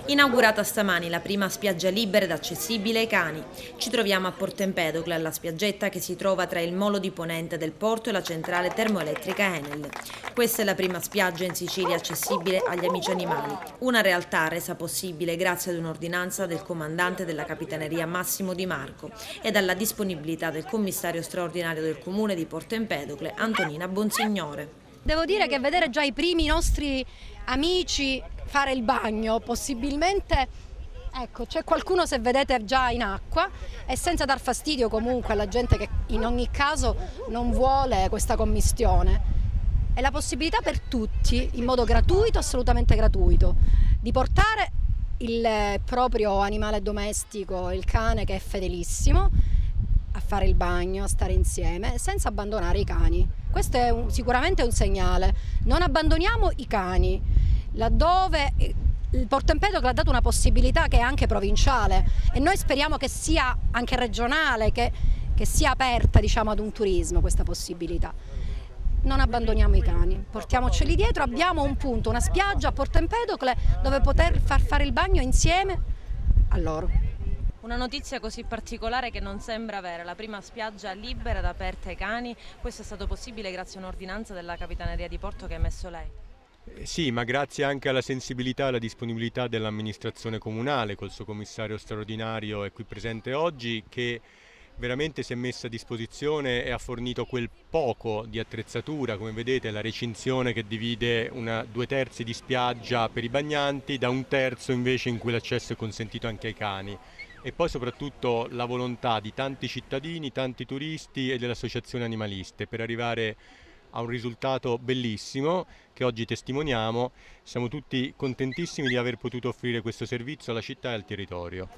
Inaugurata stamani la prima spiaggia libera ed accessibile ai cani. Ci troviamo a Porto Empedocle, alla spiaggetta che si trova tra il molo di Ponente del porto e la centrale termoelettrica Enel. Questa è la prima spiaggia in Sicilia accessibile agli amici animali, una realtà resa possibile grazie ad un'ordinanza del comandante della Capitaneria Massimo Di Marco e alla disponibilità del commissario straordinario del comune di Porto Empedocle, Antonina Bonsignore. Devo dire che vedere già i primi nostri amici fare il bagno, possibilmente, ecco, c'è qualcuno, se vedete, già in acqua, e senza dar fastidio comunque alla gente che in ogni caso non vuole questa commistione. È la possibilità per tutti, in modo gratuito, assolutamente gratuito, di portare il proprio animale domestico, il cane, che è fedelissimo, a fare il bagno, a stare insieme, senza abbandonare i cani. Questo è sicuramente un segnale. Non abbandoniamo i cani. Laddove il Porto Empedocle ha dato una possibilità che è anche provinciale, e noi speriamo che sia anche regionale, che sia aperta, diciamo, ad un turismo questa possibilità. Non abbandoniamo i cani, portiamoceli dietro. Abbiamo un punto, una spiaggia a Porto Empedocle dove poter far fare il bagno insieme a loro. Una notizia così particolare che non sembra vera, la prima spiaggia libera ed aperta ai cani. Questo è stato possibile grazie a un'ordinanza della Capitaneria di Porto che ha emesso lei. Sì, ma grazie anche alla sensibilità e alla disponibilità dell'amministrazione comunale, col suo commissario straordinario è qui presente oggi, che veramente si è messa a disposizione e ha fornito quel poco di attrezzatura, come vedete la recinzione che divide 2/3 di spiaggia per i bagnanti da 1/3 invece in cui l'accesso è consentito anche ai cani. E poi soprattutto la volontà di tanti cittadini, tanti turisti e delle associazioni animaliste per arrivare a un risultato bellissimo che oggi testimoniamo. Siamo tutti contentissimi di aver potuto offrire questo servizio alla città e al territorio.